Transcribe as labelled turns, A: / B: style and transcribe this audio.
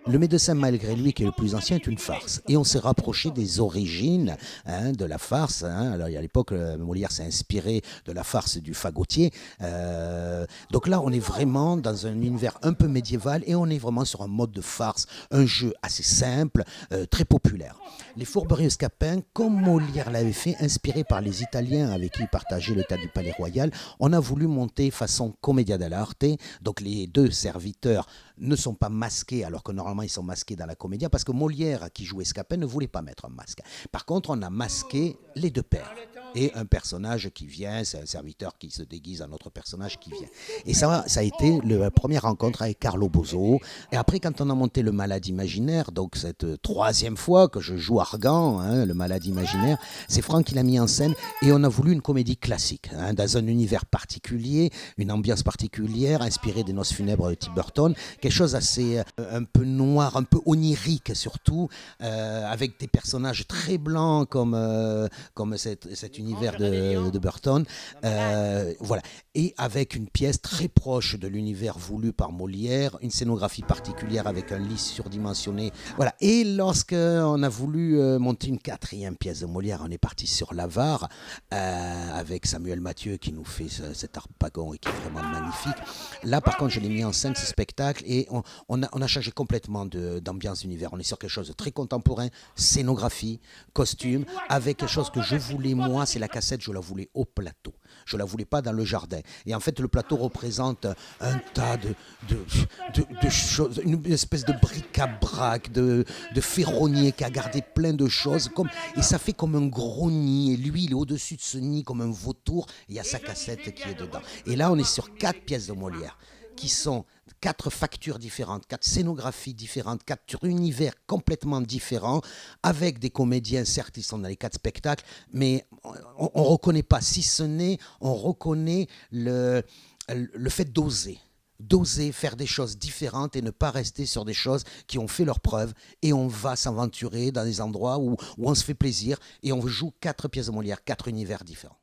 A: Le Médecin malgré lui, qui est le plus ancien, est une farce. Et on s'est rapproché des origines de la farce. Alors, à l'époque, Molière s'est inspiré de la farce du fagotier. Donc là, on est vraiment dans un univers un peu médiéval et on est vraiment sur un mode de farce, un jeu assez simple, très populaire. Les Fourberies Scapin, comme Molière l'avait fait, inspiré par les Italiens avec qui il partageait le théâtre du Palais Royal, on a voulu monter façon commedia dell'arte. Donc les deux serviteurs ne sont pas masqués, alors que normalement ils sont masqués dans la comédia, parce que Molière, qui jouait Scapin, ne voulait pas mettre un masque. Par contre, on a masqué les deux pères. Et un personnage qui vient, c'est un serviteur qui se déguise en autre personnage qui vient. Et ça a été la première rencontre avec Carlo Bozo. Et après, quand on a monté Le Malade Imaginaire, donc cette troisième fois que je joue Argan, Le Malade Imaginaire, c'est Franck qui l'a mis en scène. Et on a voulu une comédie classique, dans un univers particulier, une ambiance particulière, inspirée des Noces funèbres de Tim Burton, quelque chose assez un peu noir, un peu onirique surtout, avec des personnages très blancs comme cet univers de Burton. Voilà. Et avec une pièce très proche de l'univers voulu par Molière, une scénographie particulière avec un lit surdimensionné. Voilà. Et lorsqu'on a voulu monter une quatrième pièce de Molière, on est parti sur l'Avare, avec Samuel Mathieu qui nous fait cet harpagon et qui est vraiment magnifique. Là, par contre, je l'ai mis en scène, ce spectacle, et on a changé complètement d'ambiance d'univers. On est sur quelque chose de très contemporain, scénographie, costume, avec quelque chose que je voulais, moi, c'est la cassette, je la voulais au plateau. Je ne la voulais pas dans le jardin. Et en fait, le plateau représente un tas de choses, une espèce de bric-à-brac, de ferronnier qui a gardé plein de choses. Et ça fait comme un gros nid. Et lui, il est au-dessus de ce nid comme un vautour. Et il y a sa cassette qui est dedans. Et là, on est sur 4 pièces de Molière qui sont 4 factures différentes, 4 scénographies différentes, 4 univers complètement différents, avec des comédiens, certes, ils sont dans les 4 spectacles, mais on ne reconnaît pas, si ce n'est, on reconnaît le fait d'oser faire des choses différentes et ne pas rester sur des choses qui ont fait leur preuve, et on va s'aventurer dans des endroits où on se fait plaisir et on joue 4 pièces de Molière, 4 univers différents.